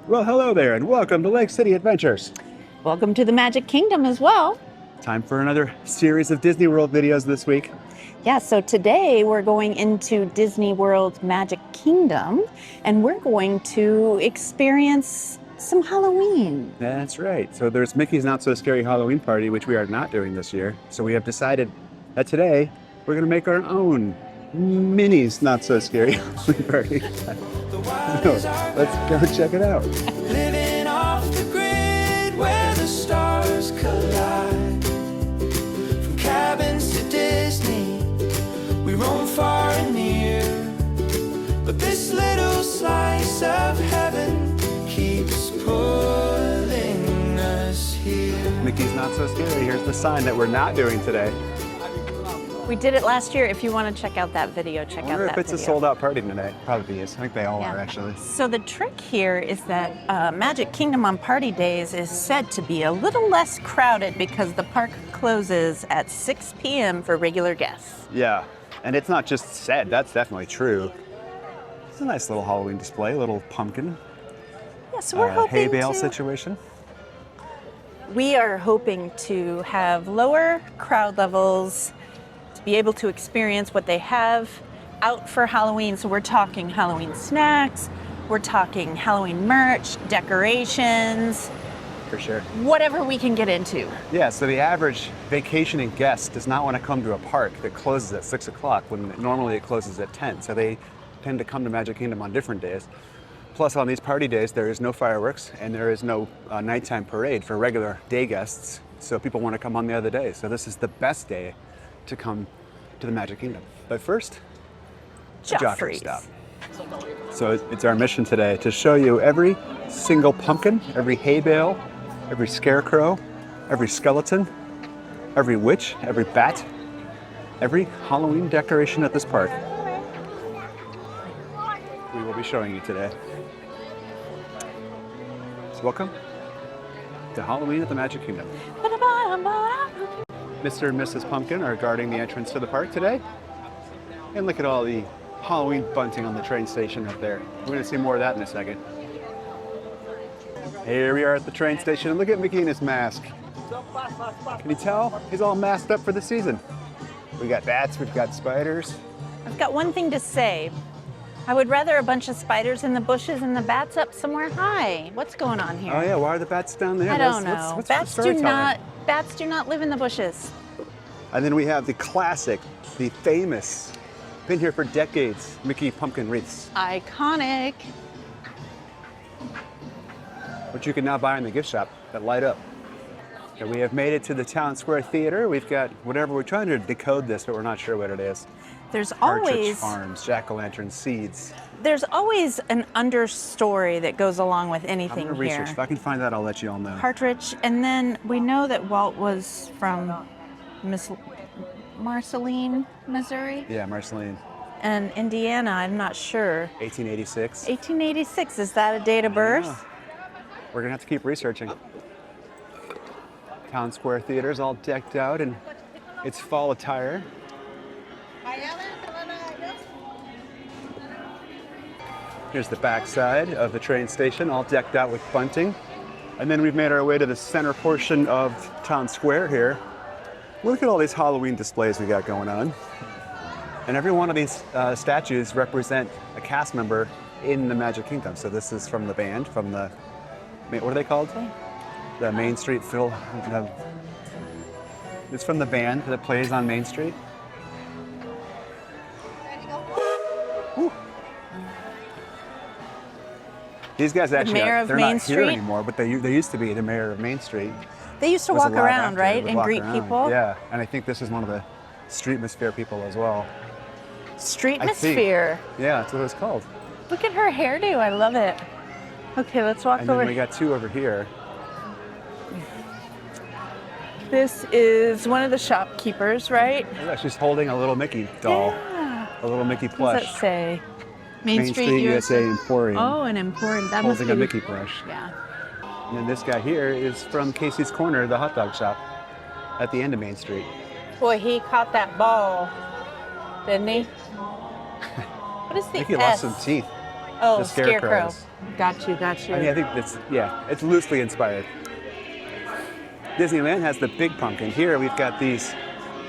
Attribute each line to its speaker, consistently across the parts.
Speaker 1: Well, hello there, and welcome to Lake City Adventures.
Speaker 2: Welcome to the Magic Kingdom as well.
Speaker 1: Time for another series of Disney World videos this week.
Speaker 2: Yeah, so today we're going into Disney World's Magic Kingdom, and we're going to experience some Halloween.
Speaker 1: That's right. So there's Mickey's Not So Scary Halloween Party, which we are not doing this year. So we have decided that today we're going to make our own Minnie's Not So Scary Halloween Party. So let's go check it out.
Speaker 3: Living off the grid where the stars collide. From cabins to Disney, we roam far and near. But this little slice of heaven keeps pulling us here.
Speaker 1: Mickey's Not So Scary. Here's the sign that we're not doing today.
Speaker 2: We did it last year. If you want to check out that video, check
Speaker 1: I
Speaker 2: out
Speaker 1: wonder
Speaker 2: that
Speaker 1: if it's
Speaker 2: video.
Speaker 1: a sold-out party tonight. Probably is. I think they all are, actually.
Speaker 2: So the trick here is that Magic Kingdom on party days is said to be a little less crowded because the park closes at 6 p.m. for regular guests.
Speaker 1: Yeah, and it's not just said. That's definitely true. It's a nice little Halloween display, a little pumpkin.
Speaker 2: Yeah, so we're hoping
Speaker 1: hay bale
Speaker 2: to...
Speaker 1: situation.
Speaker 2: We are hoping to have lower crowd levels, to be able to experience what they have out for Halloween. So we're talking Halloween snacks, we're talking Halloween merch, decorations,
Speaker 1: For sure.
Speaker 2: whatever we can get into.
Speaker 1: Yeah, so the average vacationing guest does not want to come to a park that closes at 6 o'clock when normally it closes at 10. So they tend to come to Magic Kingdom on different days. Plus, on these party days, there is no fireworks and there is no nighttime parade for regular day guests. So people want to come on the other day. So this is the best day to come to the Magic Kingdom. But first, a Joffrey stop. So it's our mission today to show you every single pumpkin, every hay bale, every scarecrow, every skeleton, every witch, every bat, every Halloween decoration at this park. We will be showing you today. So welcome to Halloween at the Magic Kingdom. Mr. and Mrs. Pumpkin are guarding the entrance to the park today. And look at all the Halloween bunting on the train station up there. We're going to see more of that in a second. Here we are at the train station, and look at Mickey in his mask. Can you tell? He's all masked up for the season. We got bats, we've got spiders.
Speaker 2: I've got one thing to say. I would rather a bunch of spiders in the bushes and the bats up somewhere high. What's going on here?
Speaker 1: Oh yeah, why are the bats down there?
Speaker 2: I don't know.
Speaker 1: What's the
Speaker 2: Bats do not live in the bushes.
Speaker 1: And then we have the classic, the famous, been here for decades, Mickey pumpkin wreaths,
Speaker 2: Iconic.
Speaker 1: which you can now buy in the gift shop that light up. And we have made it to the Town Square Theater. We've got whatever, we're trying to decode this, but we're not sure what it is.
Speaker 2: There's
Speaker 1: Partridge
Speaker 2: always
Speaker 1: Farms, jack-o'-lantern seeds.
Speaker 2: there's always an understory that goes along with anything
Speaker 1: I'm gonna research.
Speaker 2: here.
Speaker 1: If I can find that, I'll let you all know.
Speaker 2: Partridge, and then we know that Walt was from Marceline, Missouri,
Speaker 1: Yeah, Marceline,
Speaker 2: and Indiana. I'm not sure.
Speaker 1: 1886.
Speaker 2: 1886. Is that a date of birth?
Speaker 1: Yeah. We're gonna have to keep researching. Town Square Theater is all decked out in its fall attire. Here's the backside of the train station, all decked out with bunting. And then we've made our way to the center portion of Town Square here. Look at all these Halloween displays we got going on. And every one of these statues represent a cast member in the Magic Kingdom. So this is from the band, from the, what are they called? The Main Street Phil. It's from the band that plays on Main Street. Woo. These guys actually,
Speaker 2: mayor of
Speaker 1: they're
Speaker 2: Main
Speaker 1: not here
Speaker 2: Street?
Speaker 1: anymore, but they used to be the mayor of Main Street.
Speaker 2: They used to
Speaker 1: Was a
Speaker 2: walk
Speaker 1: live
Speaker 2: around,
Speaker 1: actor.
Speaker 2: right,
Speaker 1: They would
Speaker 2: and
Speaker 1: walk
Speaker 2: greet
Speaker 1: around.
Speaker 2: people.
Speaker 1: Yeah, and I think this is one of the Streetmosphere people as well.
Speaker 2: Streetmosphere.
Speaker 1: Yeah, that's what it's called.
Speaker 2: Look at her hairdo. I love it. Okay, let's walk
Speaker 1: And
Speaker 2: over.
Speaker 1: then we got two over here.
Speaker 2: This is one of the shopkeepers, right?
Speaker 1: Yeah, she's holding a little Mickey doll,
Speaker 2: Yeah.
Speaker 1: a little Mickey
Speaker 2: What does
Speaker 1: plush.
Speaker 2: that say?
Speaker 1: Main Street USA Emporium.
Speaker 2: Oh, an emporium. That must
Speaker 1: holding
Speaker 2: be
Speaker 1: a Mickey plush.
Speaker 2: Yeah.
Speaker 1: And then this guy here is from Casey's Corner, the hot dog shop at the end of Main Street.
Speaker 2: Boy, he caught that ball, didn't he? What is
Speaker 1: I
Speaker 2: the
Speaker 1: think he
Speaker 2: S?
Speaker 1: lost some teeth.
Speaker 2: Oh,
Speaker 1: the
Speaker 2: scarecrow.
Speaker 1: scarecrows.
Speaker 2: Got you, got you.
Speaker 1: I mean, I think it's loosely inspired. Disneyland has the big pumpkin. Here we've got these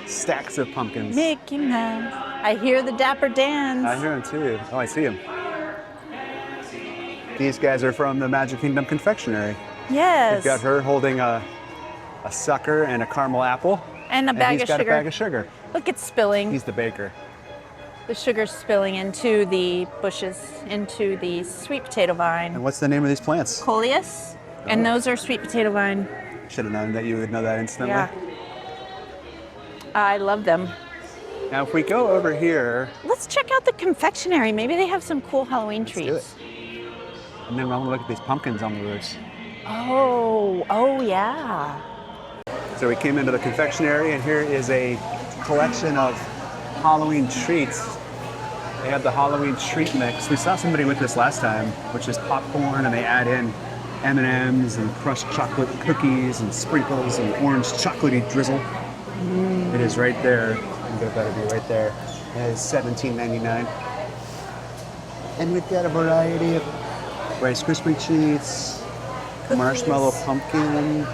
Speaker 1: stacks of pumpkins.
Speaker 2: Mickey Mouse. I hear the Dapper Dans.
Speaker 1: I hear them too. Oh, I see them. These guys are from the Magic Kingdom confectionery.
Speaker 2: Yes.
Speaker 1: We've got her holding a sucker and a caramel apple.
Speaker 2: And a bag
Speaker 1: he's
Speaker 2: of
Speaker 1: got
Speaker 2: sugar.
Speaker 1: a bag of sugar.
Speaker 2: Look, it's spilling.
Speaker 1: He's the baker.
Speaker 2: The sugar's spilling into the bushes, into the sweet potato vine.
Speaker 1: And what's the name of these plants?
Speaker 2: Coleus. And those are sweet potato vine.
Speaker 1: Should have known that you would know that instantly.
Speaker 2: Yeah. I love them.
Speaker 1: Now, if we go over here,
Speaker 2: Let's check out the confectionery. Maybe they have some cool Halloween
Speaker 1: do
Speaker 2: treats.
Speaker 1: and then I'm gonna look at these pumpkins on the roofs.
Speaker 2: Oh yeah.
Speaker 1: So we came into the confectionery, and here is a collection of Halloween treats. They have the Halloween treat mix. We saw somebody with this last time, which is popcorn, and they add in M&Ms and crushed chocolate cookies and sprinkles and orange chocolatey drizzle. It is right there. I can get a better view right there. It is $17.99. And we've got a variety of Rice Krispie treats, marshmallow pumpkin,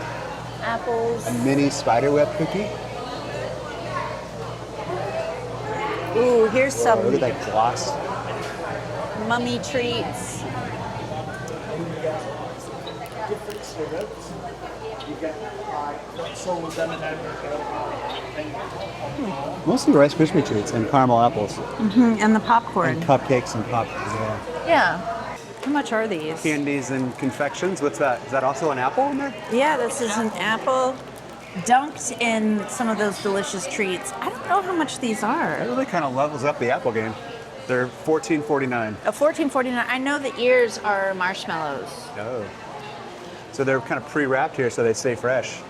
Speaker 2: Apples.
Speaker 1: a mini spiderweb cookie.
Speaker 2: Ooh, here's
Speaker 1: Oh, look
Speaker 2: some
Speaker 1: at that gloss.
Speaker 2: mummy treats.
Speaker 1: Mostly Rice Krispie treats and caramel apples.
Speaker 2: And the popcorn.
Speaker 1: And cupcakes and pop as well.
Speaker 2: Yeah. How much are these?
Speaker 1: Candies and confections. What's that? Is that also an apple in there?
Speaker 2: Yeah, this is an apple dunked in some of those delicious treats. I don't know how much these
Speaker 1: That
Speaker 2: are.
Speaker 1: really kind of levels up the apple game. They're $14.49.
Speaker 2: A $14.49. I know the ears are marshmallows.
Speaker 1: Oh. So they're kind of pre-wrapped here so they stay fresh.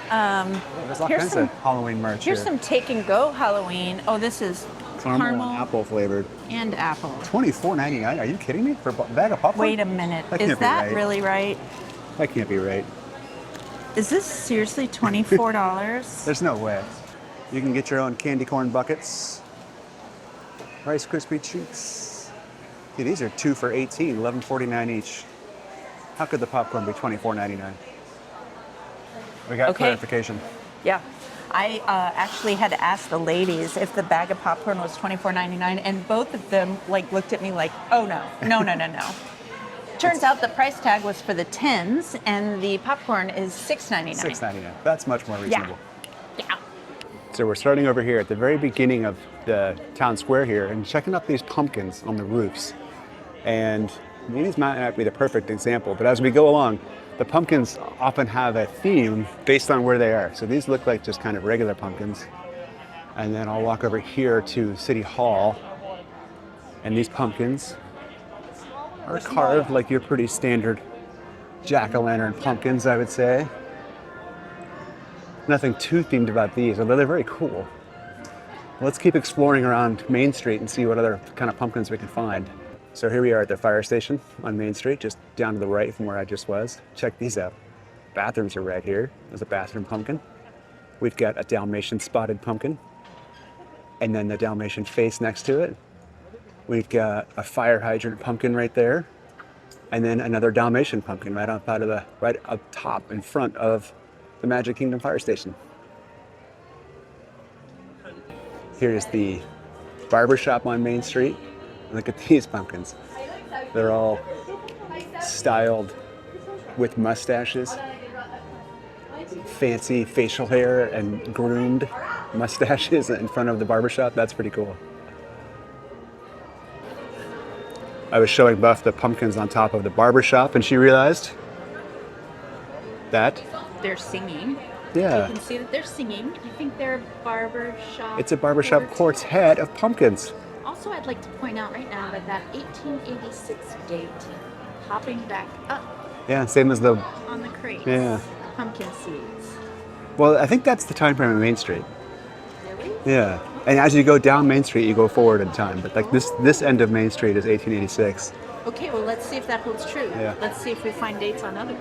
Speaker 1: There's all
Speaker 2: here's
Speaker 1: kinds
Speaker 2: some-
Speaker 1: of Halloween merch
Speaker 2: Here's
Speaker 1: here.
Speaker 2: some take and go Halloween. Oh, this is
Speaker 1: Caramel and apple flavored.
Speaker 2: and apple.
Speaker 1: $24.99. Are you kidding me? For a bag of popcorn?
Speaker 2: Wait a minute.
Speaker 1: That
Speaker 2: Is
Speaker 1: can't be
Speaker 2: that
Speaker 1: right.
Speaker 2: really right?
Speaker 1: That can't be right.
Speaker 2: Is this seriously $24?
Speaker 1: There's no way. You can get your own candy corn buckets. Rice Krispie treats. See, these are 2 for $18, $11.49 each. How could the popcorn be $24.99? We got
Speaker 2: Okay.
Speaker 1: clarification.
Speaker 2: Yeah. I actually had to ask the ladies if the bag of popcorn was $24.99, and both of them looked at me like, oh no. Turns out the price tag was for the tins, and the popcorn is $6.99.
Speaker 1: $6.99. That's much more reasonable.
Speaker 2: Yeah.
Speaker 1: So we're starting over here at the very beginning of the town square here and checking out these pumpkins on the roofs. And these might not be the perfect example, but as we go along, the pumpkins often have a theme based on where they are. So these look like just kind of regular pumpkins. And then I'll walk over here to City Hall. And these pumpkins are carved like your pretty standard jack-o'-lantern pumpkins, I would say. Nothing too themed about these, although they're very cool. Let's keep exploring around Main Street and see what other kind of pumpkins we can find. So here we are at the fire station on Main Street, just down to the right from where I just was. Check these out. Bathrooms are right here. There's a bathroom pumpkin. We've got a Dalmatian spotted pumpkin. And then the Dalmatian face next to it. We've got a fire hydrant pumpkin right there. And then another Dalmatian pumpkin right up top in front of the Magic Kingdom Fire Station. Here's the barbershop on Main Street. Look at these pumpkins. They're all styled with mustaches, fancy facial hair, and groomed mustaches in front of the barbershop. That's pretty cool. I was showing Buff the pumpkins on top of the barbershop, and she realized that
Speaker 2: They're singing.
Speaker 1: Yeah.
Speaker 2: You can see that they're singing. I think they're a barbershop.
Speaker 1: it's a barbershop quartet of pumpkins.
Speaker 2: Also, I'd like to point out right now that 1886 date popping back up
Speaker 1: Yeah, same as the,
Speaker 2: on the crates.
Speaker 1: Yeah.
Speaker 2: Pumpkin seeds.
Speaker 1: well, I think that's the time frame of Main Street.
Speaker 2: Really?
Speaker 1: Yeah. And as you go down Main Street, you go forward in time. But like this end of Main Street is 1886.
Speaker 2: Okay, well, let's see if that holds true.
Speaker 1: Yeah.
Speaker 2: Let's see if we find dates on others.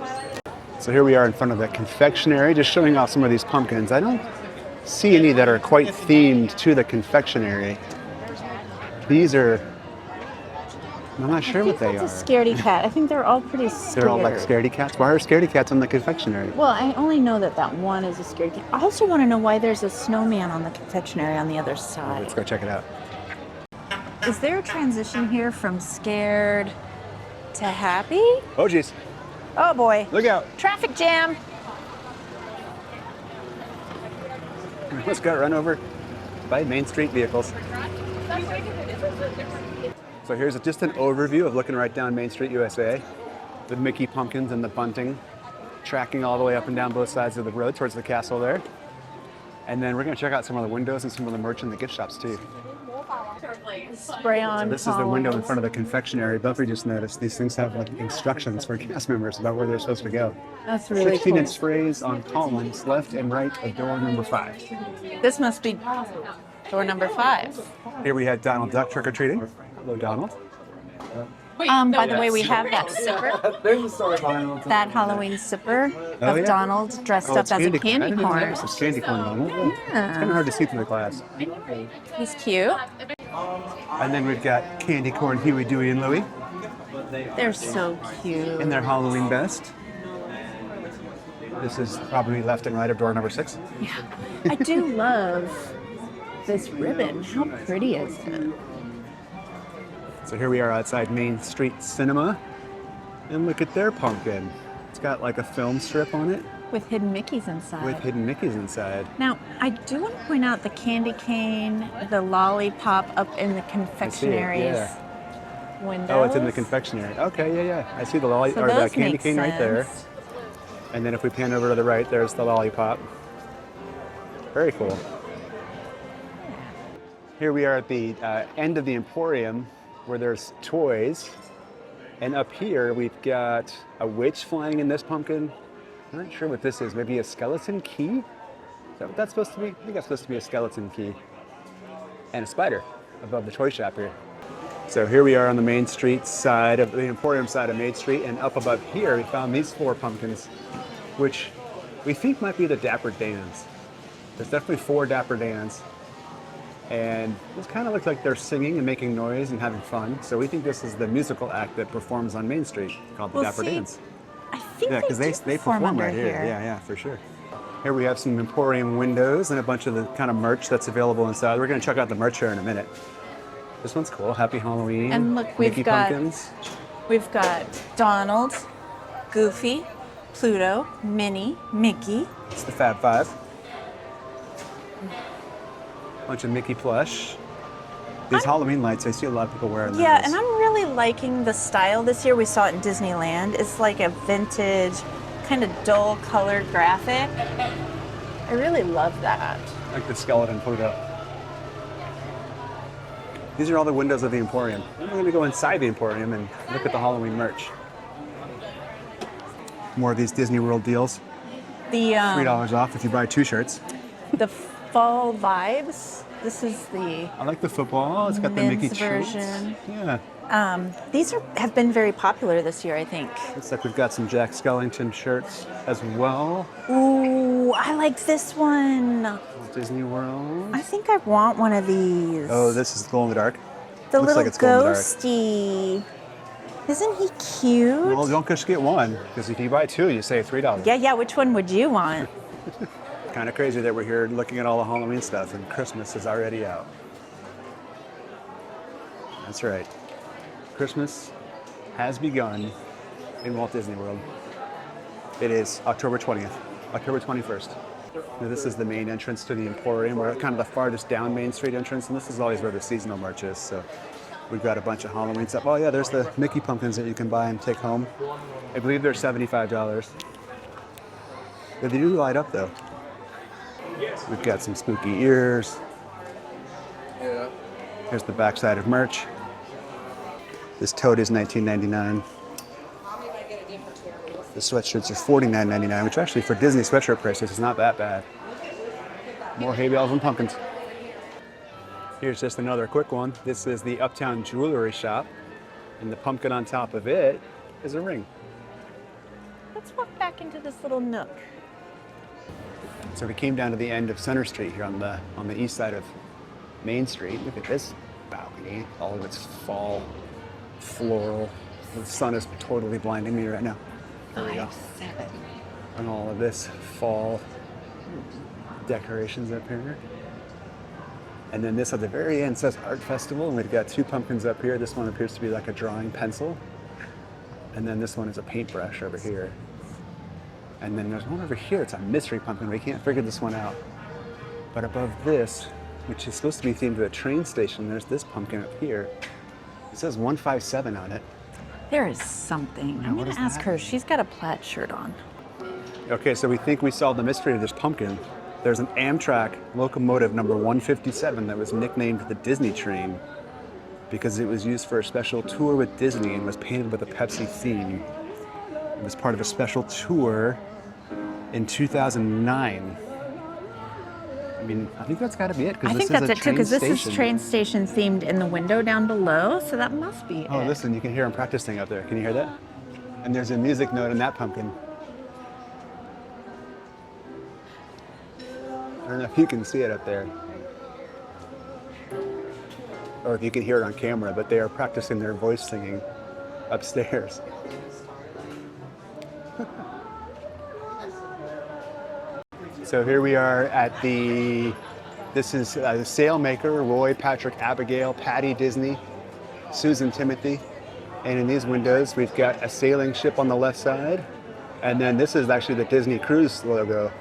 Speaker 1: So here we are in front of the confectionery, just showing off some of these pumpkins. I don't see any that are quite themed to the confectionery. These I'm not sure what they are.
Speaker 2: That's a scaredy cat. I think they're all pretty scared.
Speaker 1: They're all like scaredy cats. Why are scaredy cats on the confectionery?
Speaker 2: Well, I only know that one is a scaredy cat. I also want to know why there's a snowman on the confectionery on the other side.
Speaker 1: Let's go check it out.
Speaker 2: Is there a transition here from scared to happy?
Speaker 1: Oh, geez.
Speaker 2: Oh boy.
Speaker 1: Look out.
Speaker 2: Traffic jam.
Speaker 1: Let's get run over by Main Street vehicles. So here's just an overview of looking right down Main Street, USA. The Mickey pumpkins and the bunting tracking all the way up and down both sides of the road towards the castle there. And then we're going to check out some of the windows and some of the merch in the gift shops too.
Speaker 2: Spray on.
Speaker 1: This is the window in front of the confectionery. Buffy just noticed these things have like instructions for cast members about where they're supposed to go.
Speaker 2: That's really
Speaker 1: 16-inch
Speaker 2: cool.
Speaker 1: sprays on columns left and right of door number 5.
Speaker 2: This must be door number 5.
Speaker 1: Here we had Donald Duck trick-or-treating. Hello, Donald.
Speaker 2: By the way, we have that sipper, that Halloween sipper
Speaker 1: Oh,
Speaker 2: of
Speaker 1: yeah?
Speaker 2: Donald dressed up as a candy corn.
Speaker 1: It's candy corn, Donald. It's kind of hard to see through the glass.
Speaker 2: He's cute.
Speaker 1: And then we've got candy corn Huey, Dewey, and Louie
Speaker 2: They're so cute.
Speaker 1: in their Halloween best. This is probably left and right of door number 6.
Speaker 2: Yeah. I do love this ribbon. How pretty is it?
Speaker 1: So here we are outside Main Street Cinema. And look at their pumpkin. It's got like a film strip on it
Speaker 2: With hidden Mickeys inside.
Speaker 1: with hidden Mickeys inside.
Speaker 2: Now, I do want to point out the candy cane, the lollipop up in the confectionary's windows.
Speaker 1: Oh, it's in the confectionery. Okay, yeah. I see the
Speaker 2: So
Speaker 1: or the
Speaker 2: those
Speaker 1: candy
Speaker 2: make
Speaker 1: cane right there.
Speaker 2: sense.
Speaker 1: And then if we pan over to the right, there's the lollipop. Very cool. Here we are at the end of the Emporium where there's toys. And up here we've got a witch flying in this pumpkin. I'm not sure what this is. Maybe a skeleton key? Is that what that's supposed to be? I think that's supposed to be a skeleton key. And a spider above the toy shop here. So here we are on the Main Street side of the Emporium side of Main Street, and up above here we found these 4 pumpkins, which we think might be the Dapper Dans. There's definitely 4 Dapper Dans, and this kind of looks like they're singing and making noise and having fun. So we think this is the musical act that performs on Main Street called the Dapper Dans.
Speaker 2: I think
Speaker 1: Yeah, because they perform
Speaker 2: under
Speaker 1: right here. Yeah, for sure. Here we have some Emporium windows and a bunch of the kind of merch that's available inside. We're going to check out the merch here in a minute. This one's cool. Happy Halloween.
Speaker 2: And look, we've
Speaker 1: Mickey
Speaker 2: got
Speaker 1: pumpkins.
Speaker 2: Donald, Goofy, Pluto, Minnie, Mickey.
Speaker 1: It's the Fab Five. Bunch of Mickey plush. These Halloween lights, I see a lot of people wearing those.
Speaker 2: Yeah, and I'm really liking the style this year. We saw it in Disneyland. It's like a vintage, kind of dull colored graphic. I really love that.
Speaker 1: Like the skeleton Pluto. These are all the windows of the Emporium. We're going to go inside the Emporium and look at the Halloween merch. More of these Disney World deals.
Speaker 2: The
Speaker 1: $3 off if you buy 2 shirts.
Speaker 2: the fall vibes. This is the
Speaker 1: I like the football. It's got the
Speaker 2: men's
Speaker 1: Mickey treats.
Speaker 2: version.
Speaker 1: Yeah.
Speaker 2: These have been very popular this year, I think.
Speaker 1: Looks like we've got some Jack Skellington shirts as well.
Speaker 2: Ooh, I like this one.
Speaker 1: Disney World.
Speaker 2: I think I want one of these.
Speaker 1: Oh, this is glow in the dark.
Speaker 2: The
Speaker 1: looks
Speaker 2: little
Speaker 1: like it's glow in the dark.
Speaker 2: ghosty. Isn't he cute?
Speaker 1: Well, don't just get one, because if you buy 2, you save $3.
Speaker 2: Yeah, which one would you want?
Speaker 1: Kind of crazy that we're here looking at all the Halloween stuff and Christmas is already out. That's right. Christmas has begun in Walt Disney World. It is October 20th, October 21st. Now, this is the main entrance to the Emporium. We're at kind of the farthest down Main Street entrance, and this is always where the seasonal merch is. So we've got a bunch of Halloween stuff. Oh yeah, there's the Mickey pumpkins that you can buy and take home. I believe they're $75. Yeah, they do light up though. We've got some spooky ears. Here's the backside of merch. This tote is $19.99. The sweatshirts are $49.99, which actually for Disney sweatshirt prices is not that bad. More hay bales and pumpkins. Here's just another quick one. This is the Uptown Jewelry Shop, and the pumpkin on top of it is a ring.
Speaker 2: Let's walk back into this little nook.
Speaker 1: So we came down to the end of Center Street here on the east side of Main Street. Look at this balcony, all of its fall floral. The sun is totally blinding me right now. There we go.
Speaker 2: 5-7.
Speaker 1: And all of this fall decorations up here. And then this at the very end says Art Festival, and we've got 2 pumpkins up here. This one appears to be like a drawing pencil. And then this one is a paintbrush over here. And then there's one over here, it's a mystery pumpkin. We can't figure this one out. But above this, which is supposed to be themed to a train station, there's this pumpkin up here. It says 157 on it.
Speaker 2: There is something. I'm
Speaker 1: what
Speaker 2: going
Speaker 1: is
Speaker 2: to ask
Speaker 1: that?
Speaker 2: her. She's got a plaid shirt on.
Speaker 1: Okay, so we think we solved the mystery of this pumpkin. There's an Amtrak locomotive number 157 that was nicknamed the Disney Train because it was used for a special tour with Disney and was painted with a Pepsi theme. It was part of a special tour in 2009. I mean, I think that's got to be it.
Speaker 2: I think that's it too, because this is train station themed in the window down below, so that must be
Speaker 1: Oh,
Speaker 2: it.
Speaker 1: listen, you can hear them practicing up there. Can you hear that? And there's a music note in that pumpkin. I don't know if you can see it up there, or if you can hear it on camera, but they are practicing their voice singing upstairs. So here we are at this is the Sailmaker, Roy, Patrick, Abigail, Patty Disney, Susan Timothy. And in these windows, we've got a sailing ship on the left side. And then this is actually the Disney Cruise logo.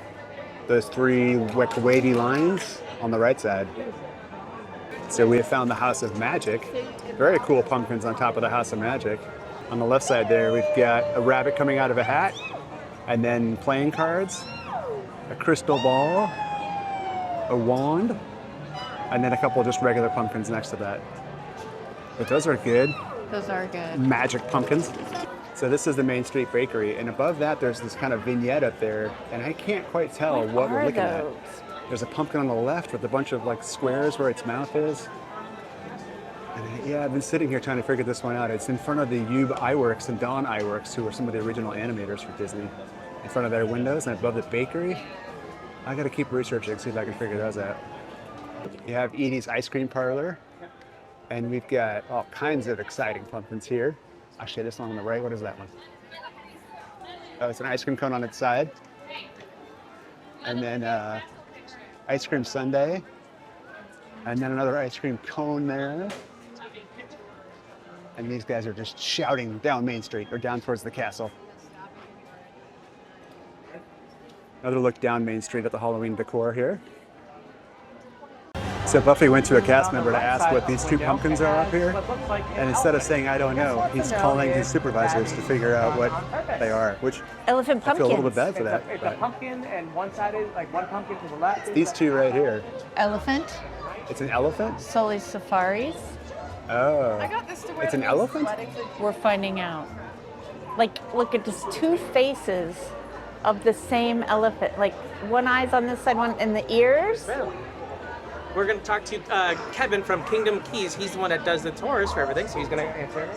Speaker 1: Those 3 wavy lines on the right side. So we have found the House of Magic. Very cool pumpkins on top of the House of Magic. On the left side there, we've got a rabbit coming out of a hat, and then playing cards, a crystal ball, a wand, and then a couple of just regular pumpkins next to that. But those are good.
Speaker 2: Those are good.
Speaker 1: Magic pumpkins. So this is the Main Street Bakery, and above that there's this kind of vignette up there, and I can't quite tell what we're looking at. There's a pumpkin on the left with a bunch of like squares where its mouth is. And yeah, I've been sitting here trying to figure this one out. It's in front of the Ube Iwerks and Don Iwerks, who were some of the original animators for Disney. In front of their windows and above the bakery. I gotta keep researching, see if I can figure those out. You have Edie's Ice Cream Parlor. And we've got all kinds of exciting pumpkins here. Actually, this one on the right, what is that one? Oh, it's an ice cream cone on its side. And then ice cream sundae. And then another ice cream cone there. And these guys are just shouting down Main Street, or down towards the castle. Another look down Main Street at the Halloween decor here. So Buffy went to a cast member to ask what these 2 pumpkins are up here, and instead of saying, I don't know, he's calling his supervisors to figure out what they are, which
Speaker 2: Elephant
Speaker 1: I feel a
Speaker 2: pumpkins.
Speaker 1: little bit bad for that.
Speaker 4: It's a pumpkin, and one side is like one pumpkin to the left.
Speaker 1: These 2 right here.
Speaker 2: Elephant.
Speaker 1: It's an elephant?
Speaker 2: Sully's Safaris.
Speaker 1: Oh. It's an elephant?
Speaker 2: We're finding out. Like, look at just 2 faces of the same elephant. Like, one eye's on this side, one in the ears.
Speaker 4: We're going to talk to Kevin from Kingdom Keys. He's the one that does the tours for everything, so he's going to answer it.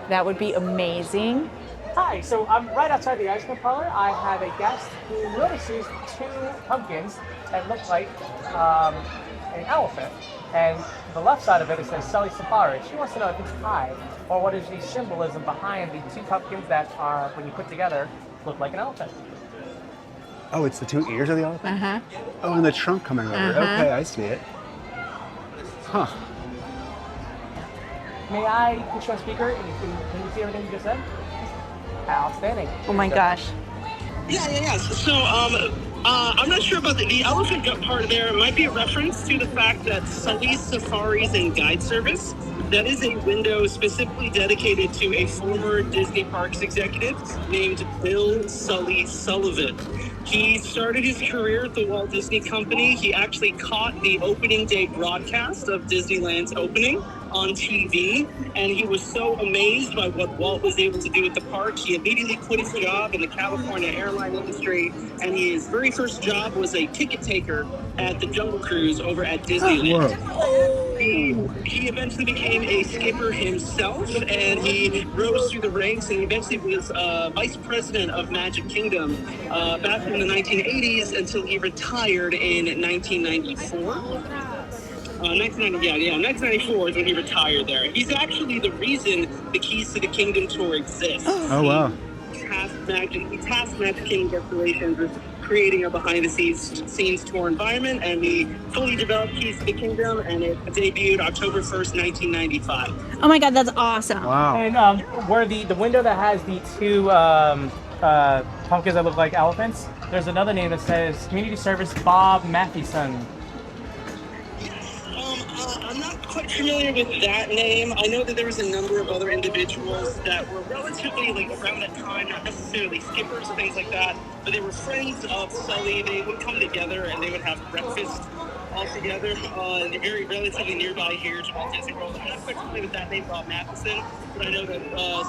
Speaker 2: That would be amazing.
Speaker 4: Hi, so I'm right outside the ice cream parlor. I have a guest who notices 2 pumpkins that look like an elephant. And the left side of it says Sully Safari. She wants to know if it's high, or what is the symbolism behind the 2 pumpkins that are, when you put together, look like an elephant.
Speaker 1: Oh, it's the 2 ears of the elephant?
Speaker 2: Uh-huh.
Speaker 1: Oh, and the trunk coming over. Okay, I see it. Huh.
Speaker 4: May I put you on speaker? Can you see everything you just said? Outstanding.
Speaker 2: Oh my gosh.
Speaker 5: Yeah. So, I'm not sure about the elephant gut part there. It might be a reference to the fact that Sully's Safaris and Guide Service, that is a window specifically dedicated to a former Disney Parks executive named Bill Sully Sullivan. He started his career at the Walt Disney Company. He actually caught the opening day broadcast of Disneyland's opening on TV, and he was so amazed by what Walt was able to do at the park, he immediately quit his job in the California airline industry, and his very first job was a ticket taker at the Jungle Cruise over at Disneyland. He eventually became a skipper himself, and he rose through the ranks, and eventually was vice president of Magic Kingdom back in the 1980s until he retired in 1994. 1994 is when he retired there. He's actually the reason the Keys to the Kingdom tour exists.
Speaker 1: Oh, wow.
Speaker 5: He tasked Magic Kingdom Decorations with creating a behind-the-scenes tour environment, and we fully developed Keys to the Kingdom, and it debuted October 1st, 1995.
Speaker 2: Oh my God, that's awesome.
Speaker 1: Wow.
Speaker 4: And where the window that has the two pumpkins that look like elephants, there's another name that says Community Service Bob Mathieson.
Speaker 5: I'm not quite familiar with that name. I know that there was a number of other individuals that were relatively around that time, not necessarily skippers or things like that, but they were friends of Sully. They would come together and they would have breakfast all together very relatively nearby here to Walt Disney World. I'm not quite familiar with that name, Bob Matheson, but I know that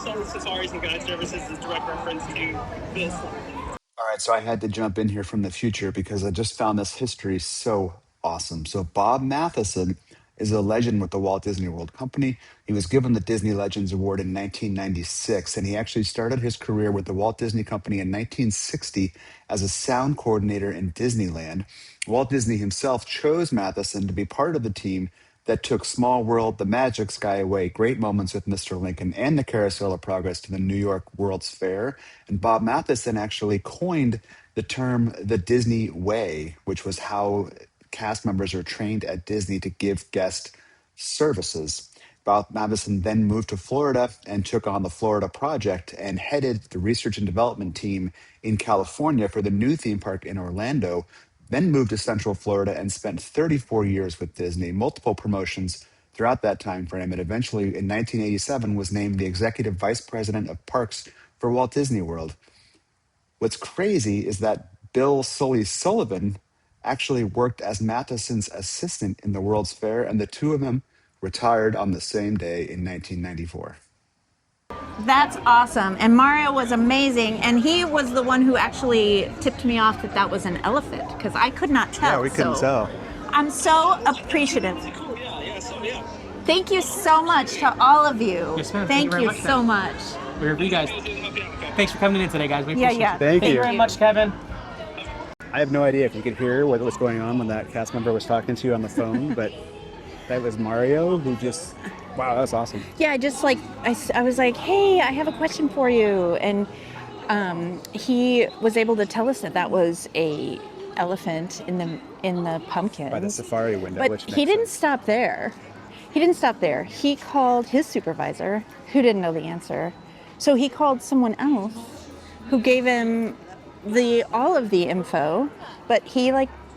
Speaker 5: Sully Safaris and Guide Services is direct reference to this.
Speaker 1: All right, so I had to jump in here from the future because I just found this history so awesome. So Bob Matheson is a legend with the Walt Disney World Company. He was given the Disney Legends Award in 1996, and he actually started his career with the Walt Disney Company in 1960 as a sound coordinator in Disneyland. Walt Disney himself chose Matheson to be part of the team that took Small World, The Magic Skyway, Great Moments with Mr. Lincoln, and the Carousel of Progress to the New York World's Fair. And Bob Matheson actually coined the term the Disney Way, which was how cast members are trained at Disney to give guest services. Bob Matheson then moved to Florida and took on the Florida Project and headed the research and development team in California for the new theme park in Orlando, then moved to Central Florida and spent 34 years with Disney, multiple promotions throughout that time frame, and eventually in 1987 was named the executive vice president of parks for Walt Disney World. What's crazy is that Bill Sully Sullivan actually worked as Matheson's assistant in the World's Fair, and the two of them retired on the same day in 1994.
Speaker 2: That's awesome. And Mario was amazing. And he was the one who actually tipped me off that that was an elephant because I could not tell.
Speaker 1: Yeah, we couldn't tell.
Speaker 2: I'm so appreciative. Thank you so much to all of you.
Speaker 4: Yes, ma'am.
Speaker 2: Thank you
Speaker 4: much,
Speaker 2: so much.
Speaker 4: You guys. Thanks for coming in today, guys. We appreciate it.
Speaker 1: Thank you.
Speaker 4: Thank you very much, Kevin.
Speaker 1: I have no idea if you could hear what was going on when that cast member was talking to you on the phone, but that was Mario who just, wow, that was awesome.
Speaker 2: Yeah, I was like, hey, I have a question for you. And he was able to tell us that that was a elephant in the pumpkins.
Speaker 1: By the safari window.
Speaker 2: But
Speaker 1: which
Speaker 2: he didn't
Speaker 1: sense.
Speaker 2: stop there. He didn't stop there. He called his supervisor, who didn't know the answer. So he called someone else who gave him all of the info, but he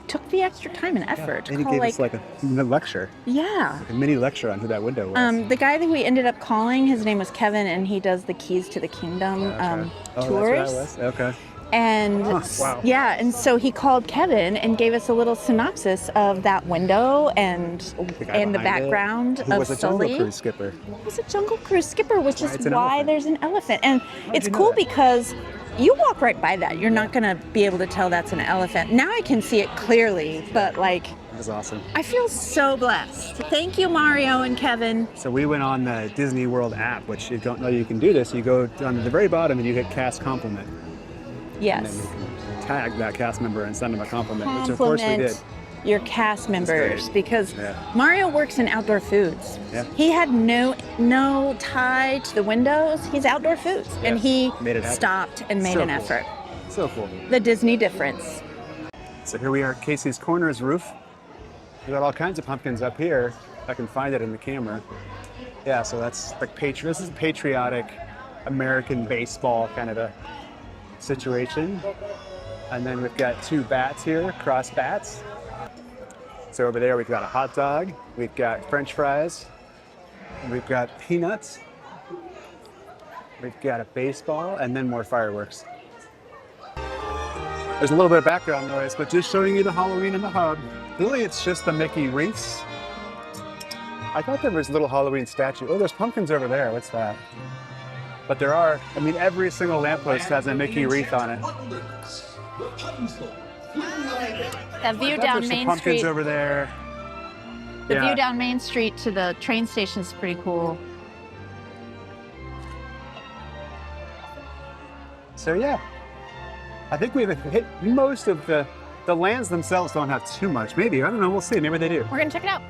Speaker 2: took the extra time and effort to
Speaker 1: And he
Speaker 2: call
Speaker 1: gave us a lecture,
Speaker 2: yeah.
Speaker 1: a mini lecture on who that window was.
Speaker 2: The guy that we ended up calling, his name was Kevin, and he does the Keys to the Kingdom tours.
Speaker 1: That's what that was? Okay.
Speaker 2: And
Speaker 1: wow.
Speaker 2: yeah, and so he called Kevin and gave us a little synopsis of that window and the background
Speaker 1: Who
Speaker 2: of
Speaker 1: was a
Speaker 2: Sully.
Speaker 1: Jungle Cruise skipper.
Speaker 2: He was a Jungle Cruise skipper, which is
Speaker 1: it's an
Speaker 2: why
Speaker 1: elephant.
Speaker 2: there's an elephant. And it's
Speaker 1: you know
Speaker 2: cool
Speaker 1: that?
Speaker 2: because you walk right by that. You're not going to be able to tell that's an elephant. Now I can see it clearly, but
Speaker 1: That was awesome.
Speaker 2: I feel so blessed. Thank you, Mario and Kevin.
Speaker 1: So we went on the Disney World app, which you don't know you can do this. You go down to the very bottom and you hit cast compliment. And then
Speaker 2: Yes.
Speaker 1: you can tag that cast member and send them a compliment, which of course we did.
Speaker 2: Your cast members
Speaker 1: great.
Speaker 2: because
Speaker 1: Yeah.
Speaker 2: Mario works in outdoor foods.
Speaker 1: Yeah.
Speaker 2: He had no tie to the windows. He's outdoor foods, and he
Speaker 1: Made it happen.
Speaker 2: stopped and made
Speaker 1: So
Speaker 2: an
Speaker 1: cool.
Speaker 2: effort.
Speaker 1: So cool.
Speaker 2: The Disney difference.
Speaker 1: So here we are at Casey's Corners roof. We got all kinds of pumpkins up here. If I can find it in the camera. Yeah, so that's this is patriotic American baseball kind of a situation. And then we've got two bats here, cross bats. So over there we've got a hot dog, we've got French fries, we've got peanuts, we've got a baseball, and then more fireworks. There's a little bit of background noise, but just showing you the Halloween in the hub. Really, it's just the Mickey wreaths. I thought there was a little Halloween statue. Oh, there's pumpkins over there. What's that? But there are, every single lamppost has a Mickey wreath on it.
Speaker 2: That view
Speaker 1: There's
Speaker 2: down
Speaker 1: some
Speaker 2: Main
Speaker 1: pumpkins
Speaker 2: Street.
Speaker 1: over there.
Speaker 2: The
Speaker 1: Yeah.
Speaker 2: view down Main Street to the train station is pretty cool.
Speaker 1: So yeah, I think we've hit most of the lands themselves don't have too much. Maybe, I don't know, we'll see, maybe they do.
Speaker 2: We're gonna check it out.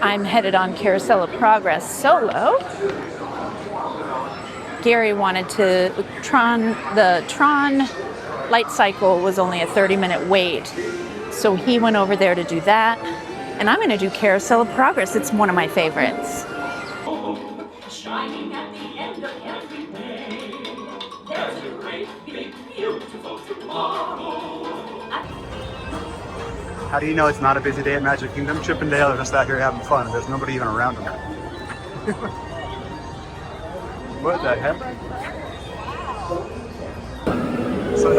Speaker 2: I'm headed on Carousel of Progress solo. Gary wanted to, the Tron light cycle was only a 30-minute wait. So he went over there to do that. And I'm going to do Carousel of Progress. It's one of my favorites.
Speaker 6: Shining at the end of every day, there's a great, big, beautiful tomorrow.
Speaker 1: How do you know it's not a busy day at Magic Kingdom? Chip and Dale are just out here having fun. There's nobody even around them. What the heck? So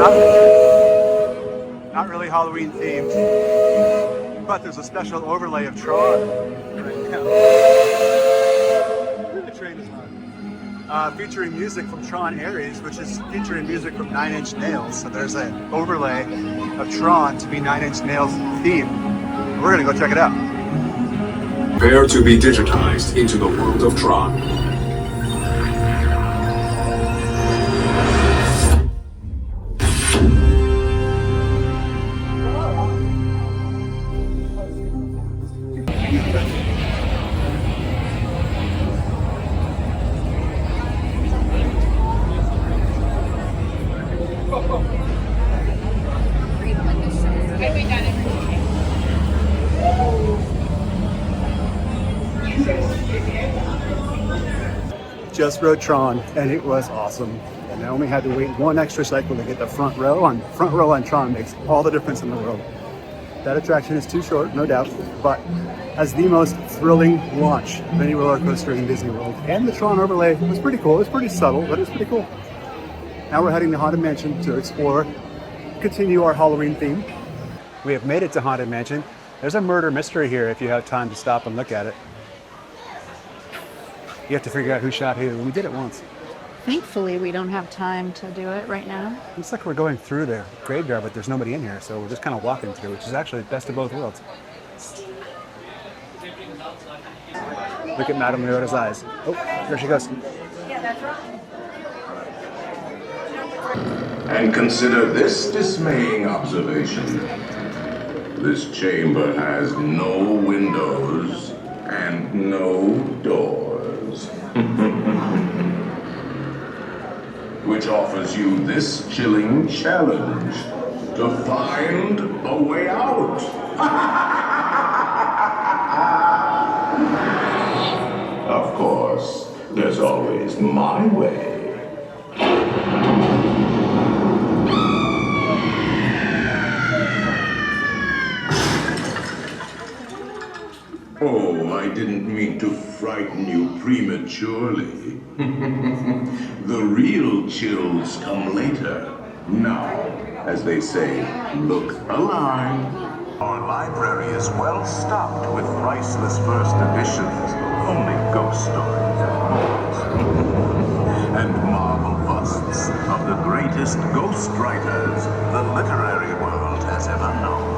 Speaker 1: not really Halloween themed, but there's a special overlay of Tron right now. The train is on. Featuring music from Tron Ares, which is featuring music from Nine Inch Nails. So there's an overlay of Tron to be Nine Inch Nails theme. We're gonna go check it out.
Speaker 7: Prepare to be digitized into the world of Tron.
Speaker 1: Just rode Tron, and it was awesome. And I only had to wait one extra cycle to get the front row. Front row on Tron makes all the difference in the world. That attraction is too short, no doubt, but as the most thrilling launch of any roller coaster in Disney World. And the Tron overlay was pretty cool. It was pretty subtle, but it was pretty cool. Now we're heading to Haunted Mansion to explore, continue our Halloween theme. We have made it to Haunted Mansion. There's a murder mystery here if you have time to stop and look at it. You have to figure out who shot who. We did it once.
Speaker 2: Thankfully, we don't have time to do it right now.
Speaker 1: Looks like we're going through the graveyard, but there's nobody in here, so we're just kind of walking through, which is actually the best of both worlds. Look at Madame Leota's eyes. Oh, there she goes.
Speaker 8: And consider this dismaying observation. This chamber has no windows and no doors. Which offers you this chilling challenge to find a way out. Of course, there's always my way. Oh, I didn't mean to frighten you prematurely. The real chills come later. Now, as they say, look alive. Our library is well stocked with priceless first editions, only ghost stories and more. And marble busts of the greatest ghost writers the literary world has ever known.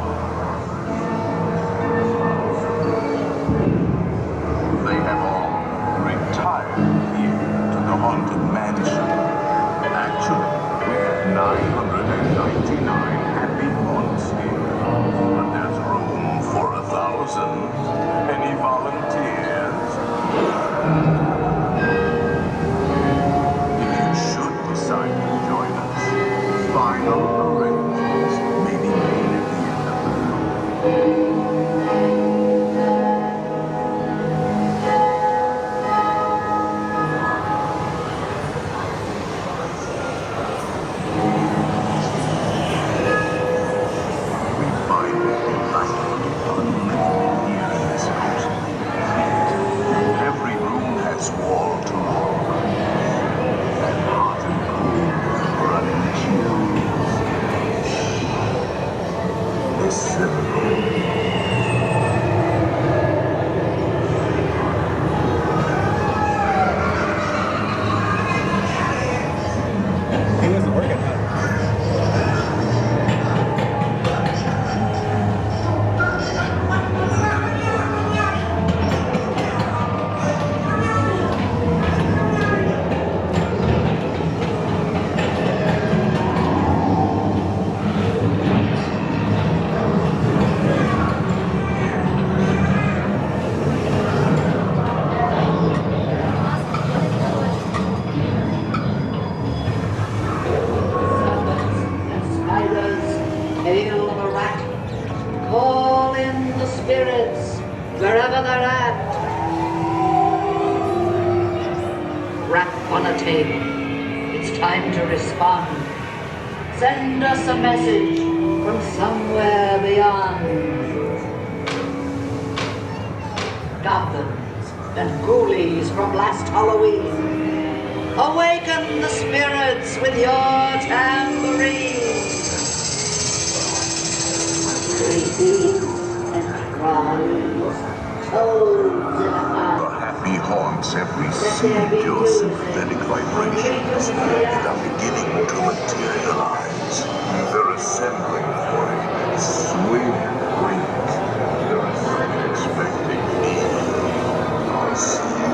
Speaker 8: They have all retired here to the Haunted Mansion. Actually, we have 999 happy haunts here, but there's room for 1,000. Any volunteers? If you should decide to join us, final arrangements may be made at the end of the film. Every room has wall to wall, and hot and cool, running chills
Speaker 9: Call in the spirits wherever they're at. Rap on a table. It's time to respond. Send us a message from somewhere beyond. Goblins and ghoulies from last Halloween. Awaken the spirits with your tambourines. Creepy and crawling, toads in a
Speaker 8: The happy haunts have received your sympathetic vibrations and are beginning to materialize. They're assembling for a sweet wink. They're expecting evil. I'll see you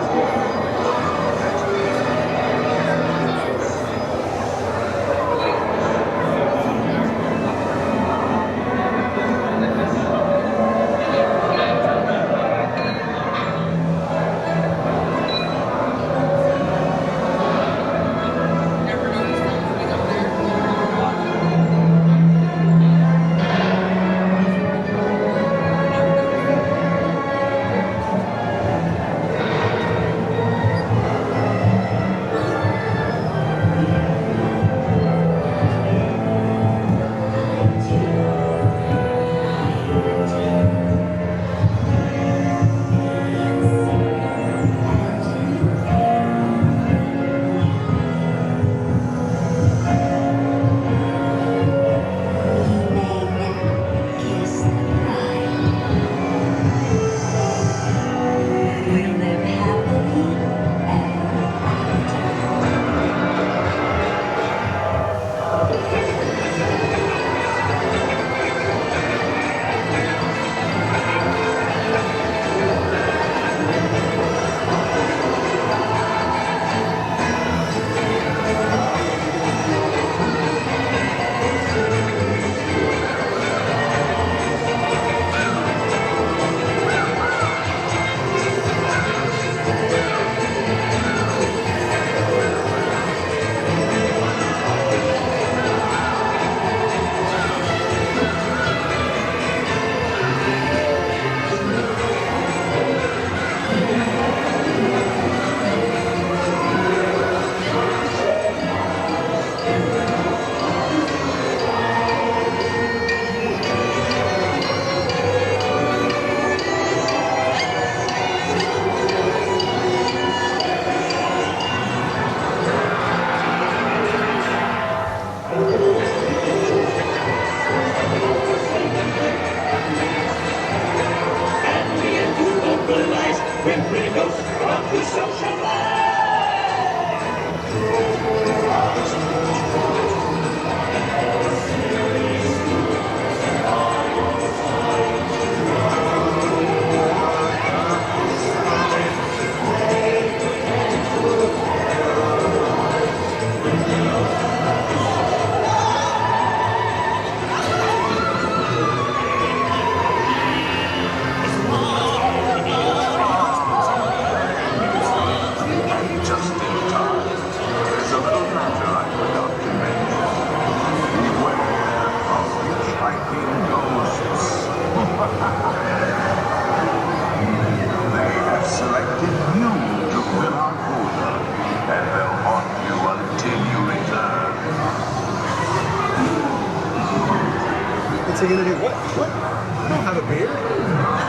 Speaker 1: What's he gonna do? What? I don't have a beard.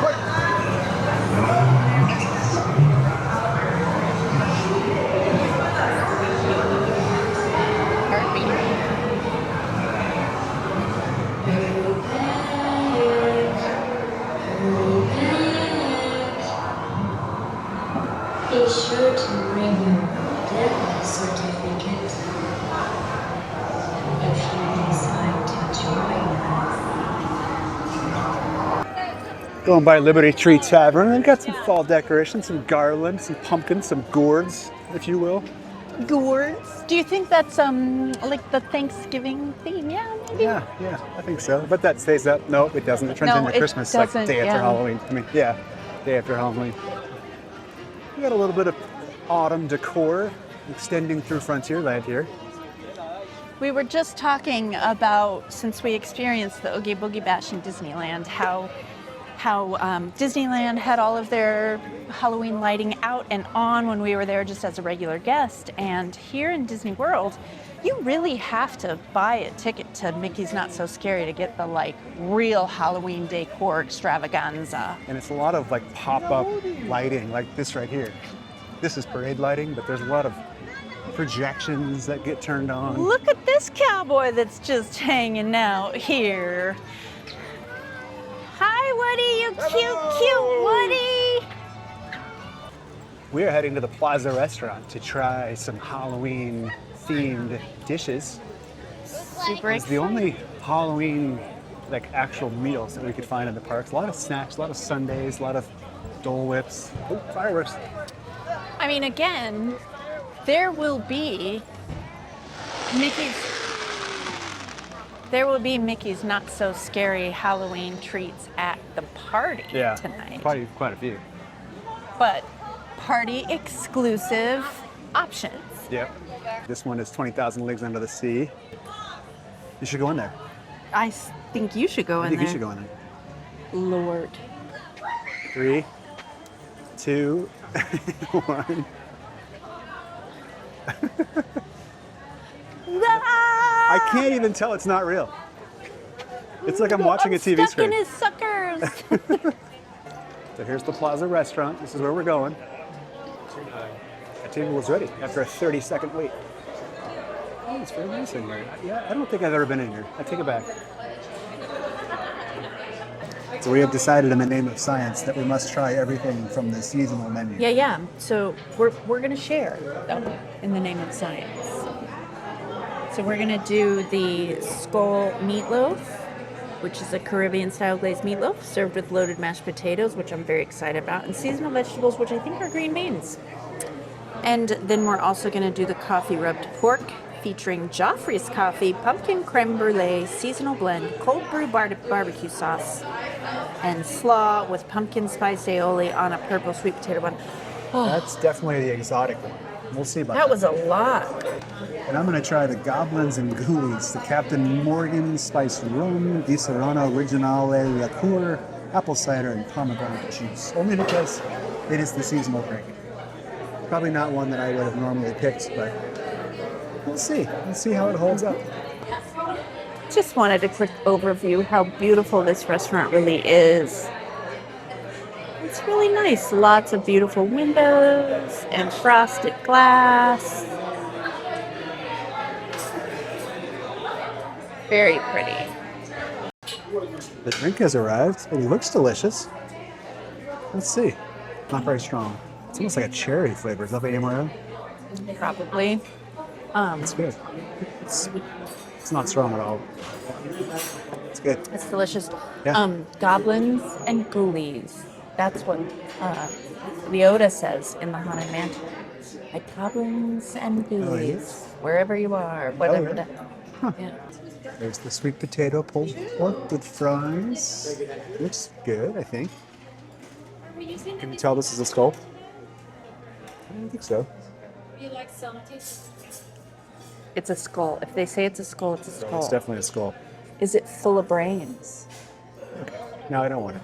Speaker 1: What?
Speaker 10: Be sure to bring your death certificate if you decide to join us.
Speaker 1: Going by Liberty Tree Tavern, and got some fall decorations, some garlands, some pumpkins, some gourds, if you will.
Speaker 2: Gourds? Do you think that's like the Thanksgiving theme? Yeah, maybe.
Speaker 1: Yeah, I think so. But that stays up. No, it doesn't. It turns
Speaker 2: No,
Speaker 1: into
Speaker 2: it
Speaker 1: Christmas like
Speaker 2: doesn't,
Speaker 1: day after
Speaker 2: yeah.
Speaker 1: Halloween. Day after Halloween. We got a little bit of autumn decor extending through Frontierland here.
Speaker 2: We were just talking about, since we experienced the Oogie Boogie Bash in Disneyland, how Disneyland had all of their Halloween lighting out and on when we were there just as a regular guest. And here in Disney World, you really have to buy a ticket to Mickey's Not So Scary to get the like real Halloween decor extravaganza.
Speaker 1: And it's a lot of like pop-up lighting, like this right here. This is parade lighting, but there's a lot of projections that get turned on.
Speaker 2: Look at this cowboy that's just hanging out here. Hi, Woody, you cute Woody.
Speaker 1: We are heading to the Plaza Restaurant to try some Halloween-themed dishes.
Speaker 2: Super
Speaker 1: It's the only Halloween, like, actual meals that we could find in the parks. A lot of snacks, a lot of sundaes, a lot of Dole Whips. Oh, fireworks.
Speaker 2: I mean, again, there will be Mickey's Not So Scary Halloween treats at the party tonight.
Speaker 1: Probably quite a few.
Speaker 2: But party exclusive options.
Speaker 1: Yep. This one is 20,000 Leagues Under the Sea. You should go in there.
Speaker 2: I think you should go in there.
Speaker 1: I think you should go in there.
Speaker 2: Lord.
Speaker 1: 3, 2, 1. I can't even tell it's not real. It's like I'm watching a TV
Speaker 2: Stuck
Speaker 1: screen.
Speaker 2: in his suckers.
Speaker 1: So here's the Plaza Restaurant. This is where we're going. Our table was ready after a 30-second wait. Oh, it's very nice in here. Yeah, I don't think I've ever been in here. I take it back. So we have decided in the name of science that we must try everything from the seasonal menu.
Speaker 2: Yeah. So we're going to share, though, in the name of science. So we're going to do the skull meatloaf, which is a Caribbean-style glazed meatloaf served with loaded mashed potatoes, which I'm very excited about, and seasonal vegetables, which I think are green beans. And then we're also going to do the coffee rubbed pork, featuring Joffrey's coffee, pumpkin creme brulee, seasonal blend, cold brew barbecue sauce, and slaw with pumpkin spice aioli on a purple sweet potato bun. Oh,
Speaker 1: That's definitely the exotic one. We'll see about that.
Speaker 2: that was a lot.
Speaker 1: And I'm going to try the Goblins and Ghoulies, the Captain Morgan Spice Rum, Di Serrano Originale Liqueur, apple cider, and pomegranate juice. Only because it is the seasonal drink. Probably not one that I would have normally picked, but we'll see. We'll see how it holds up.
Speaker 2: Just wanted a quick overview how beautiful this restaurant really is. It's really nice. Lots of beautiful windows and frosted glass. Very pretty.
Speaker 1: The drink has arrived. It looks delicious. Let's see. Not very strong. It's almost like a cherry flavor. Is that the amaretto?
Speaker 2: Probably.
Speaker 1: It's good. It's not strong at all. It's good.
Speaker 2: It's delicious.
Speaker 1: Yeah.
Speaker 2: Goblins and ghoulies. That's what Leota says in the Haunted Mansion. Like goblins and ghoulies, wherever you are, whatever
Speaker 1: yeah.
Speaker 2: that.
Speaker 1: Huh.
Speaker 2: Yeah.
Speaker 1: There's the sweet potato pulled pork with fries. Looks good, I think. Can you tell this is a skull? I don't think so.
Speaker 2: It's a skull. If they say it's a skull, it's a skull.
Speaker 1: It's definitely a skull.
Speaker 2: Is it full of brains?
Speaker 1: No, I don't want it.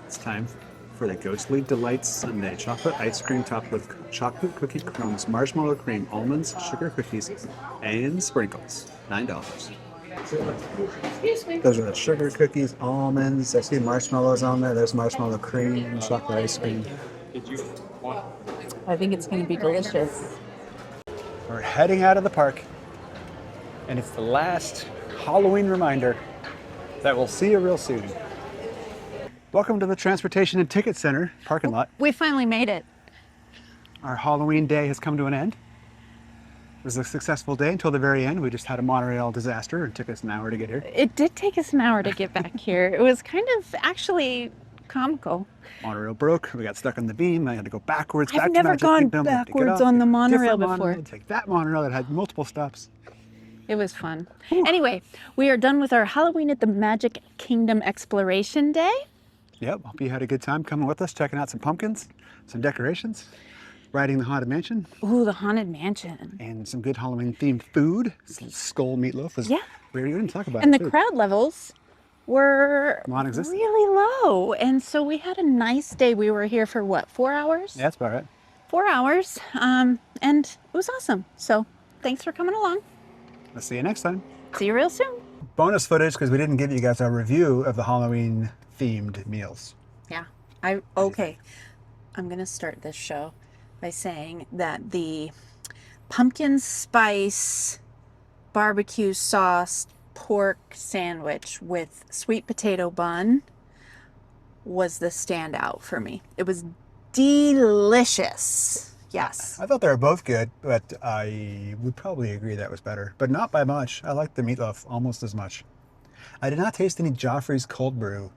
Speaker 1: It's time for the Ghostly Delights Sundae. Chocolate ice cream topped with chocolate cookie crumbs, marshmallow cream, almonds, sugar cookies, and sprinkles. $9. Those are the sugar cookies, almonds. I see marshmallows on there. There's marshmallow cream, chocolate ice cream.
Speaker 2: I think it's going to be delicious.
Speaker 1: We're heading out of the park, and it's the last Halloween reminder that we'll see you real soon. Welcome to the Transportation and Ticket Center parking lot.
Speaker 2: We finally made it.
Speaker 1: Our Halloween day has come to an end. It was a successful day until the very end. We just had a monorail disaster and took us an hour to get here.
Speaker 2: It did take us an hour to get back here. It was kind of actually comical.
Speaker 1: Monorail broke. We got stuck on the beam. I had to go backwards.
Speaker 2: I've
Speaker 1: back
Speaker 2: never
Speaker 1: to Magic
Speaker 2: gone
Speaker 1: Kingdom. We had to get
Speaker 2: backwards
Speaker 1: off,
Speaker 2: on the
Speaker 1: take a
Speaker 2: monorail
Speaker 1: different
Speaker 2: before.
Speaker 1: monorail, take that monorail that had multiple stops.
Speaker 2: It was fun. Anyway, we are done with our Halloween at the Magic Kingdom Exploration Day.
Speaker 1: Yep, hope you had a good time coming with us, checking out some pumpkins, some decorations. riding the Haunted Mansion,
Speaker 2: Ooh, the Haunted Mansion.
Speaker 1: and some good Halloween themed food. Skull meatloaf was very good. We didn't talk about
Speaker 2: And
Speaker 1: it
Speaker 2: the
Speaker 1: too.
Speaker 2: crowd levels were
Speaker 1: Non-existent.
Speaker 2: really low. And so we had a nice day. We were here for what, 4 hours?
Speaker 1: Yeah, that's about right.
Speaker 2: 4 hours. And it was awesome. So thanks for coming along.
Speaker 1: Let's see you next time.
Speaker 2: See you real soon.
Speaker 1: Bonus footage because we didn't give you guys a review of the Halloween themed meals.
Speaker 2: Yeah. Okay. I'm going to start this show by saying that the pumpkin spice barbecue sauce pork sandwich with sweet potato bun was the standout for me. It was delicious. Yes.
Speaker 1: I thought they were both good, but I would probably agree that was better, but not by much. I liked the meatloaf almost as much. I did not taste any Joffrey's cold brew.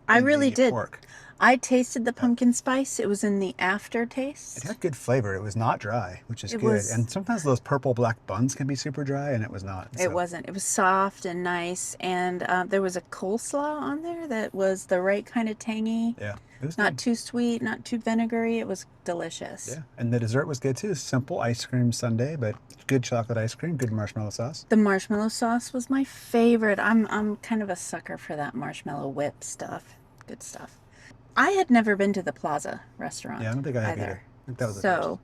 Speaker 2: I really did.
Speaker 1: Pork.
Speaker 2: I tasted the pumpkin spice. It was in the aftertaste.
Speaker 1: It had good flavor. It was not dry, which is
Speaker 2: It
Speaker 1: good.
Speaker 2: was-
Speaker 1: And sometimes those purple black buns can be super dry, and it was not.
Speaker 2: It wasn't. It was soft and nice. And there was a coleslaw on there that was the right kind of tangy.
Speaker 1: Yeah. It was
Speaker 2: Not
Speaker 1: good.
Speaker 2: too sweet, not too vinegary. It was delicious.
Speaker 1: Yeah. And the dessert was good too. Simple ice cream sundae, but good chocolate ice cream, good marshmallow sauce.
Speaker 2: The marshmallow sauce was my favorite. I'm kind of a sucker for that marshmallow whip stuff. Good stuff. I had never been to the Plaza Restaurant.
Speaker 1: Yeah, I don't think I have either. I think that was the
Speaker 2: So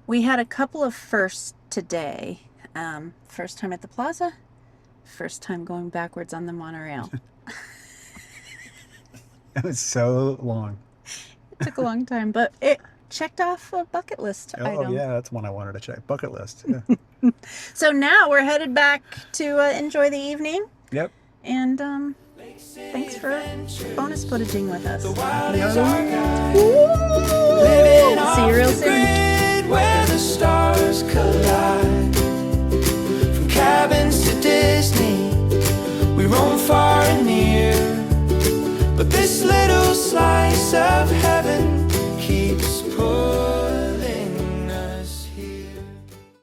Speaker 2: we had a couple of firsts today. First time at the Plaza, first time going backwards on the monorail.
Speaker 1: It was so long.
Speaker 2: It took a long time, but it checked off a bucket list
Speaker 1: Oh,
Speaker 2: item.
Speaker 1: yeah, that's one I wanted to check. Bucket list. Yeah.
Speaker 2: So now we're headed back to enjoy the evening.
Speaker 1: Yep.
Speaker 2: And thanks for bonus footaging with us.
Speaker 3: Living
Speaker 2: See you real
Speaker 3: off the
Speaker 2: soon.
Speaker 3: grid where the stars collide. From cabins to Disney, we roam far and near. But this little